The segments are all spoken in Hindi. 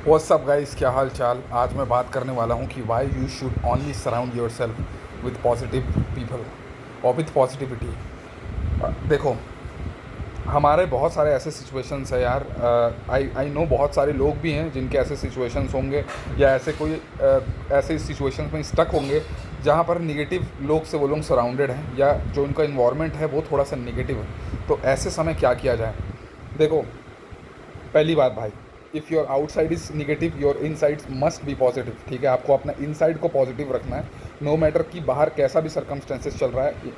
व्हाट्स अप गाइस, क्या हाल चाल। आज मैं बात करने वाला हूँ कि why you should only surround your self with positive people और विथ पॉजिटिविटी। देखो, हमारे बहुत सारे ऐसे सिचुएशंस है यार। आई नो बहुत सारे लोग भी हैं जिनके ऐसे सिचुएशंस होंगे या ऐसे कोई ऐसे सिचुएशंस में स्टक होंगे जहाँ पर निगेटिव लोग से वो लोग सराउंडेड हैं या जो उनका इन्वायरमेंट है वो थोड़ा सा निगेटिव है। तो ऐसे समय क्या किया जाए? देखो, पहली बात भाई, if your outside is negative your inside must be positive. ठीक है, आपको अपना इनसाइड को पॉजिटिव रखना है। नो मैटर कि बाहर कैसा भी सर्कमस्टेंसेस चल रहा है,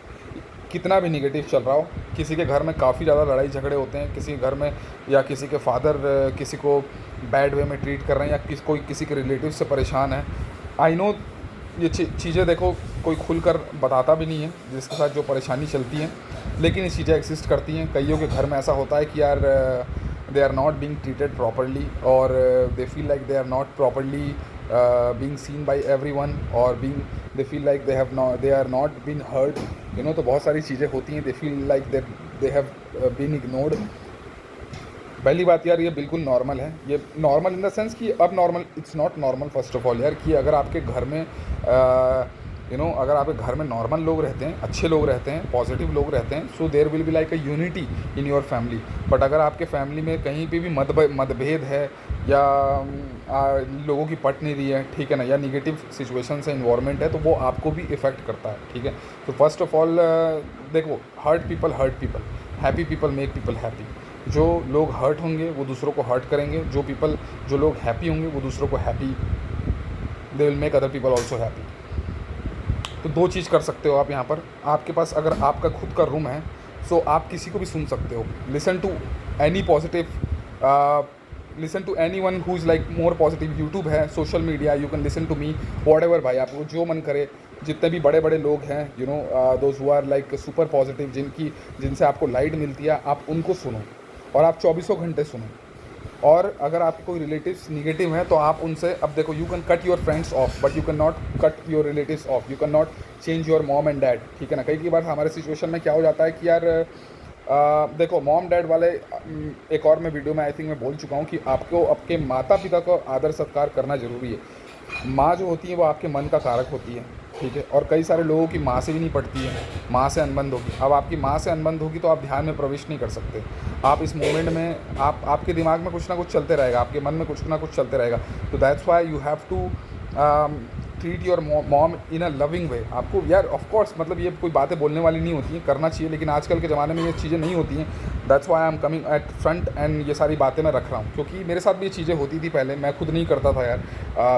कितना भी निगेटिव चल रहा हो। किसी के घर में काफ़ी ज़्यादा लड़ाई झगड़े होते हैं, किसी के घर में, या किसी के फादर किसी को बैड वे में ट्रीट कर रहे हैं, या कोई किसी के रिलेटिव से परेशान है। आई नो ये चीज़ें, देखो, कोई खुलकर बताता भी नहीं है जिसके साथ जो परेशानी चलती है, लेकिन ये चीज़ें एग्जिस्ट करती हैं। कईयों के घर में ऐसा होता है कि यार they are not being treated properly, or they feel like they are not properly being seen by everyone, or they feel like they are not being heard, तो बहुत सारी चीज़ें होती हैं। they feel like they have been ignored। पहली बात यार, ये बिल्कुल नॉर्मल है। ये नॉर्मल इन द सेंस कि अब normal, it's not normal first of all यार, कि अगर आपके घर में अगर आपके घर में नॉर्मल लोग रहते हैं, अच्छे लोग रहते हैं, पॉजिटिव लोग रहते हैं, so there will be like a unity in your family. But अगर आपके फैमिली में कहीं पे भी मतभेद है, या लोगों की पट नहीं रही है, ठीक है ना, या निगेटिव सिचुएशन से इन्वायरमेंट है, तो वो आपको भी इफ़ेक्ट करता है। ठीक है, तो फर्स्ट ऑफ ऑल देखो, hurt people, happy people make people happy. जो लोग हर्ट होंगे वो दूसरों को हर्ट करेंगे, जो लोग हैप्पी होंगे वो दूसरों को happy, they will make other people also happy. तो दो चीज़ कर सकते हो आप यहाँ पर। आपके पास अगर आपका खुद का रूम है, सो आप किसी को भी सुन सकते हो। Listen to any positive, listen to anyone who is like more positive. YouTube है, social media, you can listen to me, whatever भाई, आपको जो मन करे। जितने भी बड़े बड़े लोग हैं, those who are like super positive, जिनसे आपको लाइट मिलती है, आप उनको सुनो, और आप 24 घंटे सुनो। और अगर आपके कोई रिलेटिव्स निगेटिव हैं तो आप उनसे, अब देखो, you can cut your friends of but you can not cut your relatives of, you can not change your mom and dad. ठीक है ना, कई बार हमारे सिचुएशन में क्या हो जाता है कि यार देखो, मॉम डैड वाले, एक और मैं वीडियो में आई थिंक मैं बोल चुका हूँ कि आपको आपके माता पिता को आदर सत्कार करना ज़रूरी है। माँ जो होती है वो आपके मन का कारक होती है। ठीक है, और कई सारे लोगों की माँ से भी नहीं पड़ती है, माँ से अनबन होगी। अब आपकी माँ से अनबन होगी तो आप ध्यान में प्रवेश नहीं कर सकते। आप इस मोमेंट में, आपके दिमाग में कुछ ना कुछ चलते रहेगा, आपके मन में कुछ ना कुछ चलते रहेगा। तो that's why you have to treat your mom in a loving way. आपको यार, ऑफ कोर्स, मतलब ये कोई बातें बोलने वाली नहीं होती हैं, करना चाहिए, लेकिन आजकल के ज़माने में ये चीज़ें नहीं होती हैं। That's why I am coming at front end ये सारी बातें मैं रख रहा हूँ, क्योंकि मेरे साथ भी ये चीज़ें होती थी पहले, मैं खुद नहीं करता था यार।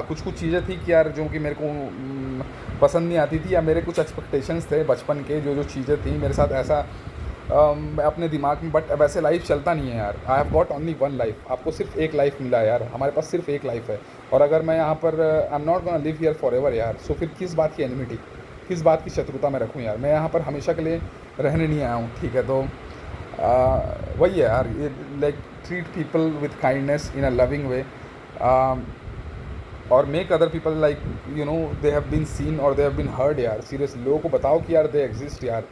कुछ चीज़ें थी कि यार जो कि मेरे को पसंद नहीं आती थी, या मेरे कुछ एक्सपेक्टेशंस थे बचपन के, जो चीज़ें थी मेरे साथ, ऐसा अपने दिमाग में। बट वैसे लाइफ चलता नहीं है यार। I have got only one life. आपको सिर्फ एक लाइफ मिला है यार, हमारे पास सिर्फ एक लाइफ है। और अगर मैं यहाँ पर, I am not gonna live here for ever यार, सो फिर किस बात की एनिमिटी, किस बात की शत्रुता मैं रखूँ यार। मैं यहाँ पर हमेशा के लिए रहने नहीं आया हूँ। ठीक है, तो वही है यार, ये like treat people with kindness in a loving way, और make other people like they have been seen और दे हैव बीन हर्ड यार। सीरियसली, लोगों को बताओ कि यार दे एग्जिस्ट यार।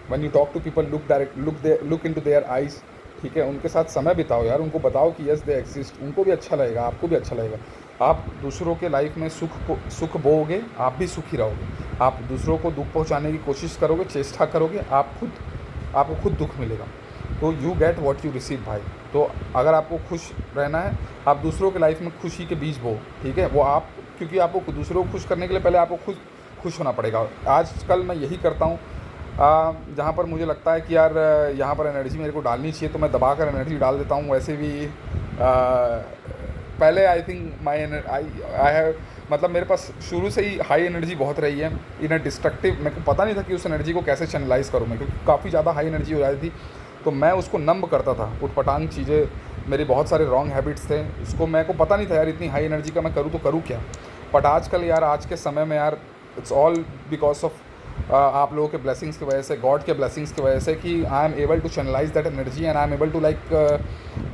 When you talk to people, look into their eyes. ठीक है, उनके साथ समय बिताओ यार, उनको बताओ कि यस दे एग्जिस्ट। उनको भी अच्छा लगेगा, आपको भी अच्छा लगेगा। आप दूसरों के लाइफ में सुख बोओगे, आप भी सुखी रहोगे। आप दूसरों को दुख पहुंचाने की कोशिश करोगे, चेष्टा करोगे, आपको खुद दुख मिलेगा। तो you get what you receive भाई। तो अगर आपको खुश रहना है, आप दूसरों के लाइफ में खुशी के बीज बो। ठीक है, वो आप, क्योंकि आपको दूसरों को खुश करने के लिए पहले आपको खुद खुश होना पड़ेगा। आजकल मैं यही करता हूँ, जहाँ पर मुझे लगता है कि यार यहाँ पर एनर्जी मेरे को डालनी चाहिए, तो मैं दबा कर एनर्जी डाल देता हूँ। वैसे भी पहले आई थिंक आई हैव, मतलब मेरे पास शुरू से ही हाई एनर्जी बहुत रही है इन अ डिस्ट्रक्टिव। मेरे को पता नहीं था कि उस एनर्जी को कैसे चैनलाइज करूँ मैं, क्योंकि काफ़ी ज़्यादा हाई एनर्जी हो जाती थी, तो मैं उसको नंब करता था। उटपटांग चीज़ें, मेरे बहुत सारे रॉन्ग हैबिट्स थे, उसको मेरे को पता नहीं था यार, इतनी हाई एनर्जी का मैं करूँ तो करूँ क्या। बट आजकल यार, आज के समय में यार, इट्स ऑल बिकॉज ऑफ आप लोगों के ब्लेसिंग्स की वजह से, गॉड के ब्लेसिंग्स की वजह से, कि I am able to channelise that energy and I am able to like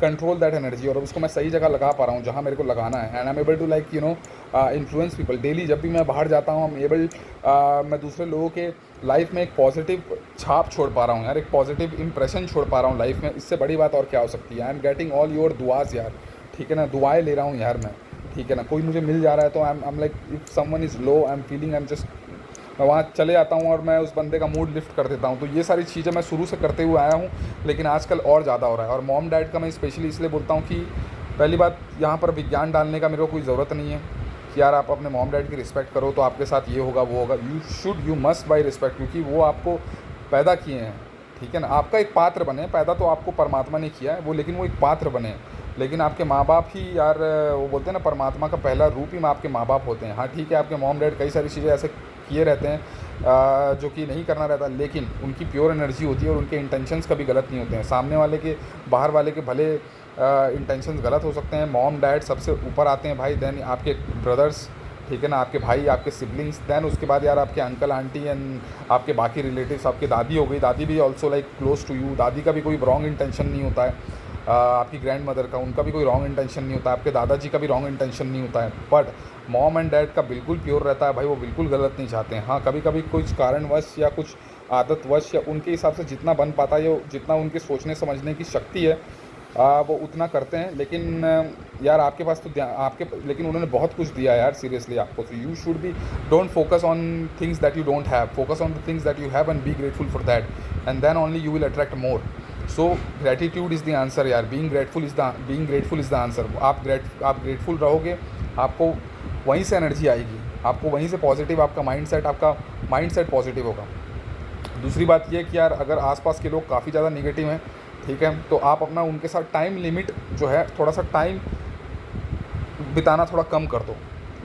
control that energy, और उसको मैं सही जगह लगा पा रहा हूँ जहाँ मेरे को लगाना है। And I am able to like influence people daily. जब भी मैं बाहर जाता हूँ, मैं दूसरे लोगों के लाइफ में एक पॉजिटिव छाप छोड़ पा रहा हूँ यार, एक पॉजिटिव इंप्रेशन छोड़ पा रहा हूँ लाइफ में। इससे बड़ी बात और क्या हो सकती है। I am getting all your दुआज यार। ठीक है ना, दुआएं ले रहा हूँ यार मैं। ठीक है ना, कोई मुझे मिल जा रहा है तो I am like, if someone is low I am feeling, I am just, मैं वहाँ चले जाता हूँ और मैं उस बंदे का मूड लिफ्ट कर देता हूँ। तो ये सारी चीज़ें मैं शुरू से करते हुए आया हूँ, लेकिन आजकल और ज़्यादा हो रहा है। और मॉम डैड का मैं स्पेशली इसलिए बोलता हूँ कि पहली बात, यहाँ पर विज्ञान डालने का मेरे को कोई ज़रूरत नहीं है कि यार आप अपने मॉम डैड की रिस्पेक्ट करो तो आपके साथ ये होगा वो होगा। यू मस्ट बाई रिस्पेक्ट, क्योंकि वो आपको पैदा किए हैं, ठीक है ना। आपका एक पात्र बने, पैदा तो आपको परमात्मा ने किया है वो, लेकिन वो एक पात्र बने। लेकिन आपके माँ बाप ही यार, वो बोलते हैं ना, परमात्मा का पहला रूप ही आपके माँ बाप होते हैं। हाँ ठीक है, आपके मॉम डैड कई सारी चीज़ें ऐसे किए रहते हैं जो कि नहीं करना रहता, लेकिन उनकी प्योर एनर्जी होती है और उनके इंटेंशंस कभी गलत नहीं होते हैं। सामने वाले के, बाहर वाले के भले इंटेंशंस गलत हो सकते हैं, मॉम डैड सबसे ऊपर आते हैं भाई, देन आपके ब्रदर्स, ठीक है ना, आपके भाई, आपके सिबलिंग्स, देन उसके बाद यार आपके अंकल आंटी एंड आपके बाकी रिलेटिव्स, आपकी दादी हो गई, दादी भी also like close to you. दादी का भी कोई रॉन्ग इंटेंशन नहीं होता है, आपकी ग्रैंड मदर का, उनका भी कोई रॉन्ग इंटेंशन नहीं होता है, आपके दादाजी का भी रॉन्ग इंटेंशन नहीं होता है। बट मॉम एंड डैड का बिल्कुल प्योर रहता है भाई, वो बिल्कुल गलत नहीं चाहते हैं। हाँ कभी कभी कुछ कारणवश या कुछ आदतवश या उनके हिसाब से जितना बन पाता है, या जितना उनके सोचने समझने की शक्ति है वो उतना करते हैं। लेकिन यार आपके पास तो आपके, लेकिन उन्होंने बहुत कुछ दिया है यार सीरियसली आपको। तो you should be, don't focus on things that you don't have, focus on the things that you have and be grateful for that, and then only you will attract more. So gratitude is the answer यार, being grateful is the answer. आप ग्रेटफुल रहोगे, आपको वहीं से एनर्जी आएगी, आपको वहीं से पॉजिटिव, आपका माइंड सेट पॉजिटिव होगा। दूसरी बात ये कि यार अगर आसपास के लोग काफ़ी ज़्यादा नेगेटिव हैं, ठीक है, तो आप अपना उनके साथ टाइम लिमिट जो है, थोड़ा सा टाइम बिताना थोड़ा कम कर दो।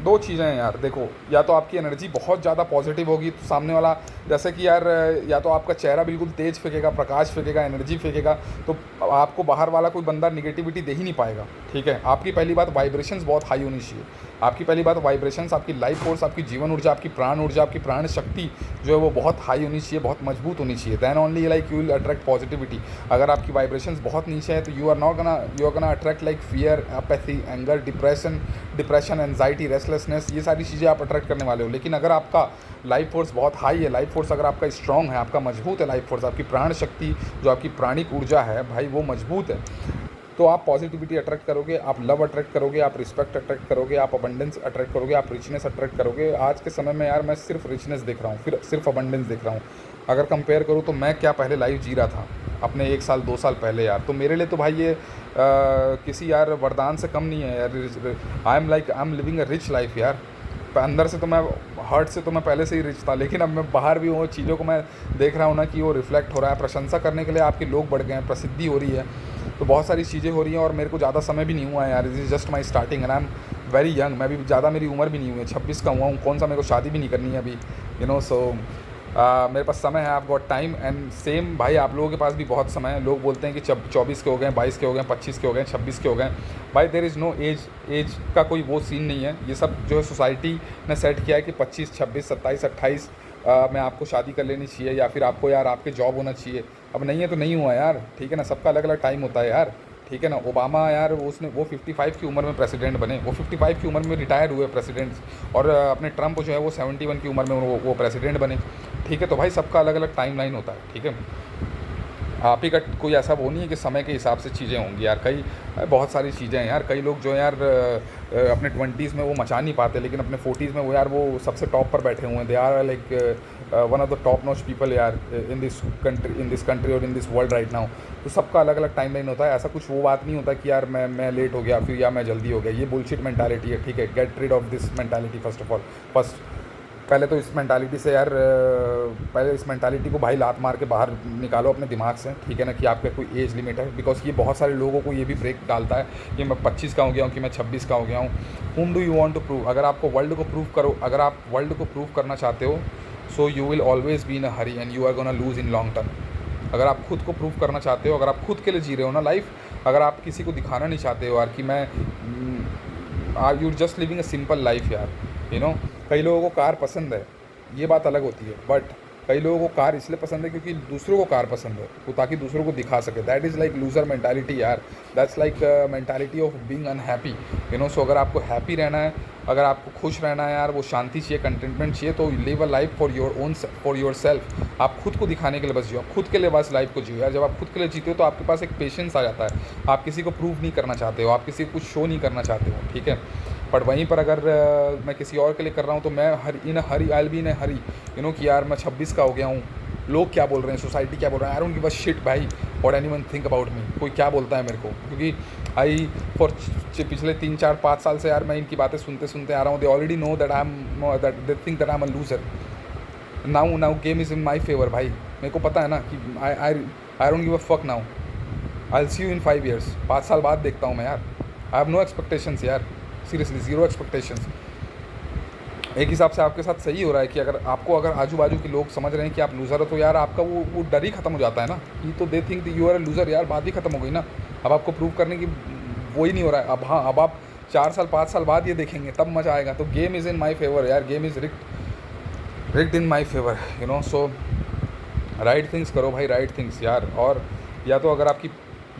दो चीज़ें हैं यार, देखो, या तो आपकी एनर्जी बहुत ज़्यादा पॉजिटिव होगी तो सामने वाला, जैसे कि यार या तो आपका चेहरा बिल्कुल तेज फेंकेगा, प्रकाश फेंकेगा, एनर्जी फेंकेगा, तो आपको बाहर वाला कोई बंदा निगेटिविटी दे ही नहीं पाएगा, ठीक है। आपकी पहली बात, वाइब्रेशंस बहुत हाई होनी चाहिए। आपकी पहली बात वाइब्रेशंस, आपकी लाइफ फोर्स, आपकी जीवन ऊर्जा, आपकी प्राण ऊर्जा, आपकी प्राण शक्ति जो है वो बहुत हाई होनी चाहिए, बहुत मजबूत होनी चाहिए। Then only like you will attract positivity. अगर आपकी वाइब्रेशंस बहुत नीचे है तो you are gonna attract like fear, apathy, anger, depression, anxiety, restlessness, ये सारी चीज़ें आप अट्रैक्ट करने वाले हो। लेकिन अगर आपका लाइफ फोर्स बहुत हाई है, लाइफ फोर्स अगर आपका स्ट्रॉन्ग है, आपका मजबूत है लाइफ फोर्स, आपकी प्राण शक्ति जो आपकी प्राणिक ऊर्जा है भाई वो मजबूत है, तो आप पॉजिटिविटी अट्रैक्ट करोगे, आप लव अट्रैक्ट करोगे, आप रिस्पेक्ट अट्रैक्ट करोगे, आप अबंडेंस अट्रैक्ट करोगे, आप रिचनेस अट्रैक्ट करोगे। आज के समय में यार मैं सिर्फ रिचनेस देख रहा हूँ, फिर सिर्फ अबंडेंस देख रहा हूँ। अगर कंपेयर करूँ तो मैं क्या पहले लाइफ जी रहा था अपने 1 साल 2 साल पहले यार, तो मेरे लिए तो भाई ये किसी यार वरदान से कम नहीं है यार। I am living a rich life यार। अंदर से तो मैं, हार्ट से तो मैं पहले से ही रिच था, लेकिन अब मैं बाहर भी वो चीज़ों को मैं देख रहा हूँ ना कि वो रिफ्लेक्ट हो रहा है। प्रशंसा करने के लिए आपके लोग बढ़ गए हैं, प्रसिद्धि हो रही है, तो बहुत सारी चीज़ें हो रही हैं और मेरे को ज़्यादा समय भी नहीं हुआ है यार। This is just my starting and I am very young. मैं भी ज़्यादा, मेरी उम्र भी नहीं हुई है, 26 का हुआ हूँ, कौन सा मेरे को शादी भी नहीं करनी है अभी, यू नो। सो मेरे पास समय है, I have got time and same भाई आप लोगों के पास भी बहुत समय है। लोग बोलते हैं कि 24 के हो गए, 22 के हो गए, 25 के हो गए, 26 के हो गए। भाई देयर इज़ नो एज का कोई वो सीन नहीं है। ये सब जो है सोसाइटी ने सेट किया है कि 25, 26, 27, 28 में आपको शादी कर लेनी चाहिए, या फिर आपको यार आपके जॉब होना चाहिए। अब नहीं है तो नहीं हुआ यार, ठीक है ना, सबका अलग अलग टाइम होता है यार, ठीक है ना। ओबामा यार वो 55 की उम्र में प्रेसिडेंट बने, वो 55 की उम्र में रिटायर हुए प्रेसिडेंट्स, और अपने ट्रंप जो है वो 71 की उम्र में वो प्रेसिडेंट बने, ठीक है। तो भाई सबका अलग अलग टाइम लाइन होता है, ठीक है। आप ही का कोई ऐसा वो नहीं है कि समय के हिसाब से चीज़ें होंगी यार। बहुत सारी चीज़ें हैं यार। कई लोग जो यार अपने 20s में वो मचा नहीं पाते, लेकिन अपने 40s में वो यार वो सबसे टॉप पर बैठे हुए हैं। They are like one of the top notch people यार इन दिस कंट्री और in this world right now. तो सबका अलग अलग टाइम लाइन होता है। ऐसा कुछ वो बात नहीं होता कि यार मैं लेट हो गया फिर या मैं जल्दी हो गया। ये बुलशिट मेंटालिटी है, ठीक है। Get rid of this mentality first of all. पहले तो इस मेंटालिटी से यार, पहले इस मेंटालिटी को भाई लात मार के बाहर निकालो अपने दिमाग से, ठीक है ना, कि आपका कोई एज लिमिट है। बिकॉज ये बहुत सारे लोगों को ये भी ब्रेक डालता है कि मैं 25 का हो गया हूँ, कि मैं 26 का हो गया हूँ। whom do you want to prove? अगर आपको वर्ल्ड को प्रूव करो, अगर आप वर्ल्ड को प्रूव करना चाहते हो, so you will always be in a hurry and you are gonna lose in long term. अगर आप खुद को प्रूव करना चाहते हो, अगर आप खुद के लिए जी रहे हो ना लाइफ, अगर आप किसी को दिखाना नहीं चाहते हो यार कि मैं, you just living a simple life यार, यू नो। कई लोगों को कार पसंद है, ये बात अलग होती है, बट कई लोगों को कार इसलिए पसंद है क्योंकि दूसरों को कार पसंद है, वो ताकि दूसरों को दिखा सके। That is like loser mentality यार। That's like mentality of being unhappy, you know. So अगर आपको हैप्पी रहना है, अगर आपको खुश रहना है यार, वो शांति चाहिए, कंटेंटमेंट चाहिए, तो live a life for your self. आप खुद को दिखाने के लिए बस जियो, आप खुद के लिए बस लाइफ को जियो यार। जब आप खुद के लिए जीते हो तो आपके पास एक पेशेंस आ जाता है। आप किसी को प्रूव नहीं करना चाहते हो, आप किसी को कुछ शो नहीं करना चाहते हो, ठीक है। बट वहीं पर अगर मैं किसी और के लिए कर रहा हूँ तो मैं I be in hurry you know कि यार मैं 26 का हो गया हूँ, लोग क्या बोल रहे हैं, सोसाइटी क्या बोल रहा है, I don't give a shit भाई what anyone think about me, कोई क्या बोलता है मेरे को, क्योंकि आई फॉर पिछले 3 4 5 साल से यार मैं इनकी बातें सुनते सुनते आ रहा हूँ। They already know that I am they think that I am a loser. Now game is in my favour भाई, मेरे को पता है ना कि I don't give a fuck now, I see you in 5 years, 5 साल बाद देखता हूँ मैं यार। आई हैव नो एक्सपेक्टेशंस यार, सीरियसली ज़ीरो एक्सपेक्टेशंस। एक हिसाब से आपके साथ सही हो रहा है कि अगर आजू बाजू के लोग समझ रहे हैं कि आप लूज़र हो तो यार आपका वो डर ही ख़त्म हो जाता है ना, ये तो they think you are a loser, यार बात ही ख़त्म हो गई ना। अब आपको प्रूव करने की वो ही नहीं हो रहा है। अब हाँ, अब आप 4 साल 5 साल बाद ये देखेंगे तब मज़ा आएगा। तो game is in my favour यार, game is rigged in my favour you know. So right things करो भाई, राइट थिंग्स यार। और या तो अगर आपकी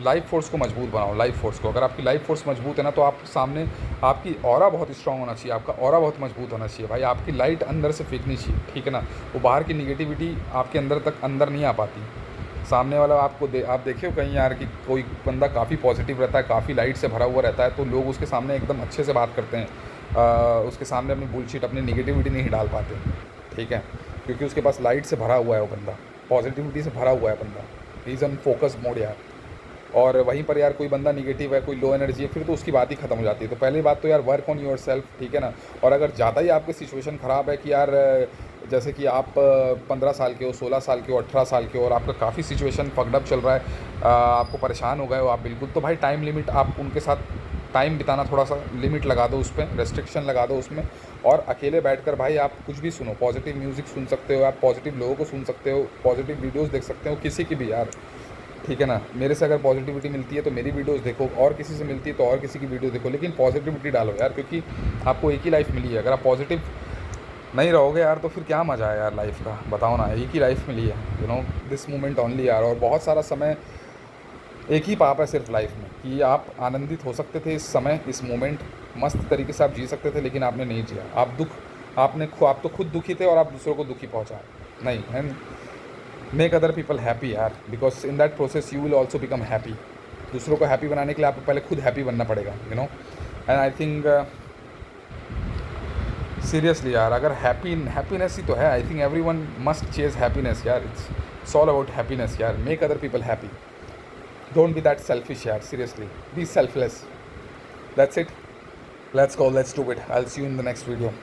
लाइफ फोर्स को मजबूत बनाओ, लाइफ फोर्स को, अगर आपकी लाइफ फोर्स मजबूत है ना तो आप सामने, आपकी ऑरा बहुत स्ट्रांग होना चाहिए, आपका ऑरा बहुत मजबूत होना चाहिए भाई, आपकी लाइट अंदर से फेंकनी चाहिए, ठीक है ना। वो बाहर की निगेटिविटी आपके अंदर नहीं आ पाती। सामने वाला आप देखे हो कहीं यार कि कोई बंदा काफ़ी पॉजिटिव रहता है, काफ़ी लाइट से भरा हुआ रहता है, तो लोग उसके सामने एकदम अच्छे से बात करते हैं, उसके सामने अपनी बुलशिट, अपनी निगेटिविटी नहीं डाल पाते, ठीक है, क्योंकि उसके पास लाइट से भरा हुआ है वो बंदा, पॉजिटिविटी से भरा हुआ है बंदा, इज़ ऑन फोकस मोड यार। और वहीं पर यार कोई बंदा निगेटिव है, कोई लो एनर्जी है, फिर तो उसकी बात ही ख़त्म हो जाती है। तो पहली बात तो यार वर्क ऑन योर सेल्फ, ठीक है ना। और अगर ज़्यादा ही आपकी सिचुएशन ख़राब है कि यार जैसे कि आप 15 साल के हो, 16 साल के हो, 18 साल के हो और आपका काफ़ी सिचुएशन फकडअप चल रहा है, आपको परेशान हो गए हो आप बिल्कुल, तो भाई टाइम लिमिट, आप उनके साथ टाइम बिताना थोड़ा सा लिमिट लगा दो, उस पर रेस्ट्रिक्शन लगा दो उसमें। और अकेले बैठकर भाई आप कुछ भी सुनो, पॉजिटिव म्यूज़िक सुन सकते हो, आप पॉजिटिव लोगों को सुन सकते हो, पॉजिटिव वीडियोज़ देख सकते हो, किसी की भी यार, ठीक है ना। मेरे से अगर पॉजिटिविटी मिलती है तो मेरी वीडियोस देखो, और किसी से मिलती है तो और किसी की वीडियो देखो, लेकिन पॉजिटिविटी डालो यार, क्योंकि आपको एक ही लाइफ मिली है। अगर आप पॉजिटिव नहीं रहोगे यार तो फिर क्या मज़ा है यार लाइफ का, बताओ ना। एक ही लाइफ मिली है, you know, this moment only यार। और बहुत सारा समय, एक ही पाप है सिर्फ लाइफ में कि आप आनंदित हो सकते थे इस समय, इस मोमेंट, मस्त तरीके से आप जी सकते थे, लेकिन आपने नहीं जिया। आप तो खुद दुखी थे और आप दूसरों को दुखी पहुँचाए नहीं। And make other people happy यार, because in that process you will also become happy. दूसरों को हैप्पी बनाने के लिए आपको पहले खुद हैप्पी बनना पड़ेगा, you know. And I think seriously यार, अगर हैप्पीनेस ही तो है, I think everyone must chase happiness यार, इट्स ऑल अबाउट हैप्पीनेस यार। Make other people happy, don't be that selfish यार, seriously be selfless, that's it, let's go, let's do it, I will see you in the next video.